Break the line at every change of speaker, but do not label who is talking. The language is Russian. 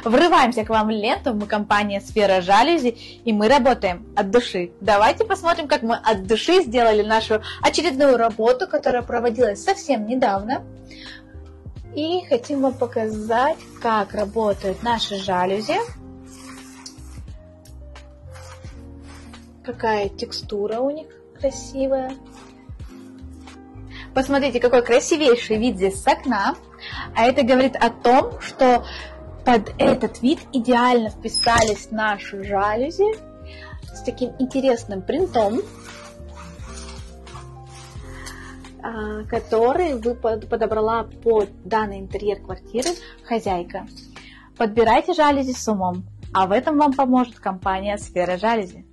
Врываемся к вам в ленту, мы компания «Сфера жалюзи», и мы работаем от души. Давайте посмотрим, как мы от души сделали нашу очередную работу, которая проводилась совсем недавно. И хотим вам показать, как работают наши жалюзи. Какая текстура у них красивая. Посмотрите, какой красивейший вид здесь с окна. А это говорит о том, что под этот вид идеально вписались наши жалюзи с таким интересным принтом, который подобрала под данный интерьер квартиры хозяйка. Подбирайте жалюзи с умом, а в этом вам поможет компания «Сфера жалюзи».